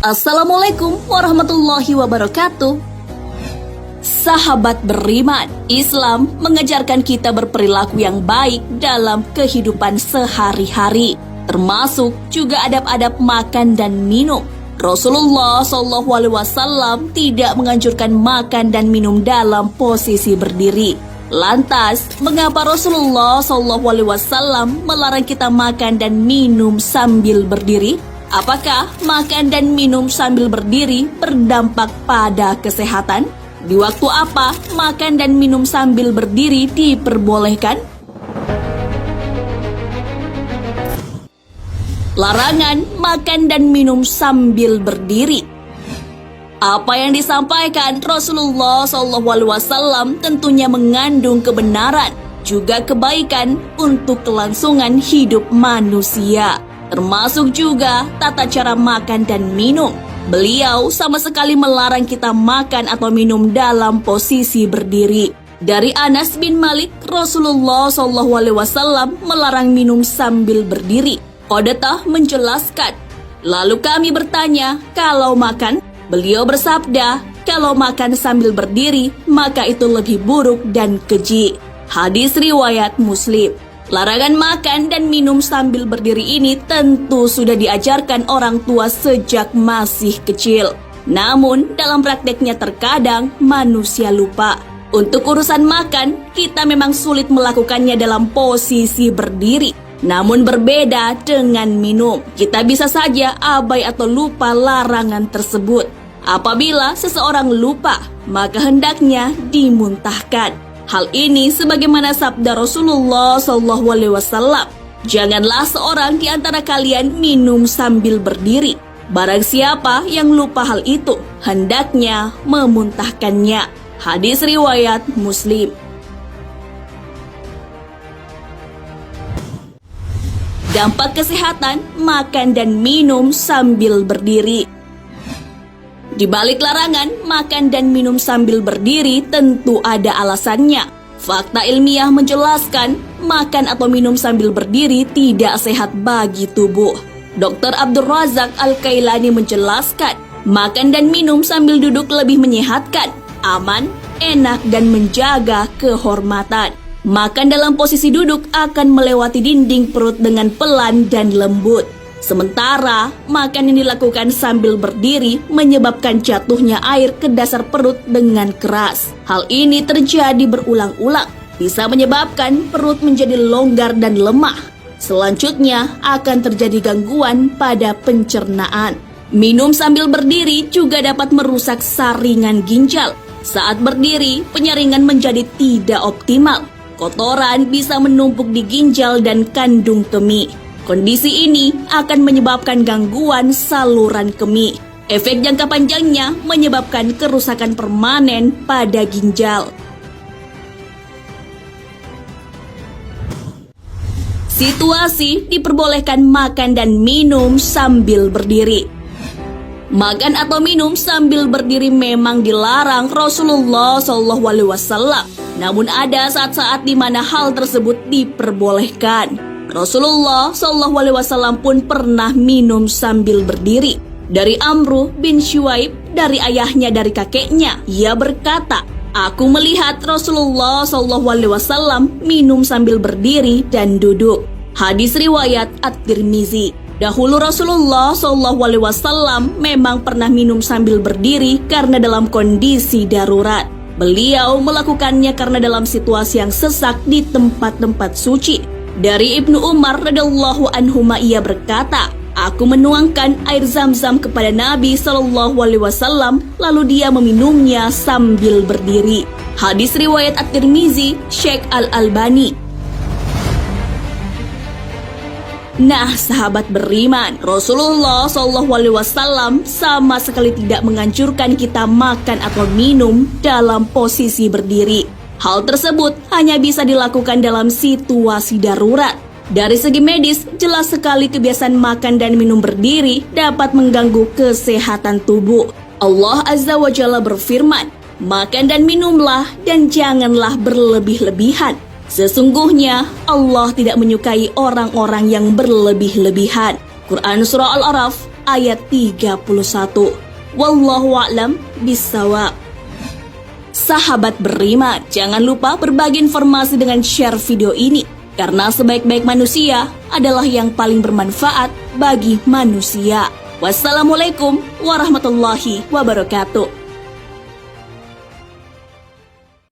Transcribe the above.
Assalamualaikum warahmatullahi wabarakatuh. Sahabat beriman, Islam mengajarkan kita berperilaku yang baik dalam kehidupan sehari-hari, termasuk juga adab-adab makan dan minum. Rasulullah SAW tidak menganjurkan makan dan minum dalam posisi berdiri. Lantas, mengapa Rasulullah SAW melarang kita makan dan minum sambil berdiri? Apakah makan dan minum sambil berdiri berdampak pada kesehatan? Di waktu apa makan dan minum sambil berdiri diperbolehkan? Larangan makan dan minum sambil berdiri. Apa yang disampaikan Rasulullah SAW tentunya mengandung kebenaran, juga kebaikan untuk kelangsungan hidup manusia, termasuk juga tata cara makan dan minum. Beliau sama sekali melarang kita makan atau minum dalam posisi berdiri. Dari Anas bin Malik, Rasulullah SAW melarang minum sambil berdiri. Qadatah menjelaskan, lalu kami bertanya, kalau makan? Beliau bersabda, kalau makan sambil berdiri, maka itu lebih buruk dan keji. Hadis riwayat Muslim. Larangan makan dan minum sambil berdiri ini tentu sudah diajarkan orang tua sejak masih kecil. Namun, dalam prakteknya terkadang manusia lupa. Untuk urusan makan, kita memang sulit melakukannya dalam posisi berdiri. Namun berbeda dengan minum, kita bisa saja abai atau lupa larangan tersebut. Apabila seseorang lupa, maka hendaknya dimuntahkan. Hal ini sebagaimana sabda Rasulullah SAW, janganlah seorang di antara kalian minum sambil berdiri. Barang siapa yang lupa hal itu, hendaknya memuntahkannya. Hadis riwayat Muslim. Dampak kesehatan makan dan minum sambil berdiri. Di balik larangan makan dan minum sambil berdiri tentu ada alasannya. Fakta ilmiah menjelaskan makan atau minum sambil berdiri tidak sehat bagi tubuh. Dr. Abdul Razak Al-Kailani menjelaskan, makan dan minum sambil duduk lebih menyehatkan, aman, enak dan menjaga kehormatan. Makan dalam posisi duduk akan melewati dinding perut dengan pelan dan lembut. Sementara, makan yang dilakukan sambil berdiri menyebabkan jatuhnya air ke dasar perut dengan keras. Hal ini terjadi berulang-ulang, bisa menyebabkan perut menjadi longgar dan lemah. Selanjutnya, akan terjadi gangguan pada pencernaan. Minum sambil berdiri juga dapat merusak saringan ginjal. Saat berdiri, penyaringan menjadi tidak optimal. Kotoran bisa menumpuk di ginjal dan kandung kemih. Kondisi ini akan menyebabkan gangguan saluran kemih. Efek jangka panjangnya menyebabkan kerusakan permanen pada ginjal. Situasi diperbolehkan makan dan minum sambil berdiri. Makan atau minum sambil berdiri memang dilarang Rasulullah SAW. Namun ada saat-saat di mana hal tersebut diperbolehkan. Rasulullah SAW pun pernah minum sambil berdiri. Dari Amru bin Syuaib, dari ayahnya dari kakeknya, ia berkata, aku melihat Rasulullah SAW minum sambil berdiri dan duduk. Hadis riwayat At-Tirmizi. Dahulu Rasulullah SAW memang pernah minum sambil berdiri karena dalam kondisi darurat. Beliau melakukannya karena dalam situasi yang sesak di tempat-tempat suci. Dari Ibnu Umar radhiyallahu anhuma ia berkata, aku menuangkan air Zam-Zam kepada Nabi SAW, lalu dia meminumnya sambil berdiri. Hadis riwayat At-Tirmizi, Syekh Al-Albani. Nah, sahabat beriman, Rasulullah SAW sama sekali tidak menganjurkan kita makan atau minum dalam posisi berdiri. Hal tersebut hanya bisa dilakukan dalam situasi darurat. Dari segi medis, jelas sekali kebiasaan makan dan minum berdiri dapat mengganggu kesehatan tubuh. Allah Azza wa Jalla berfirman, makan dan minumlah dan janganlah berlebih-lebihan. Sesungguhnya Allah tidak menyukai orang-orang yang berlebih-lebihan. Quran Surah Al-A'raf ayat 31. Wallahu a'lam bissawab. Sahabat beriman, jangan lupa berbagi informasi dengan share video ini, karena sebaik-baik manusia adalah yang paling bermanfaat bagi manusia. Wassalamualaikum warahmatullahi wabarakatuh.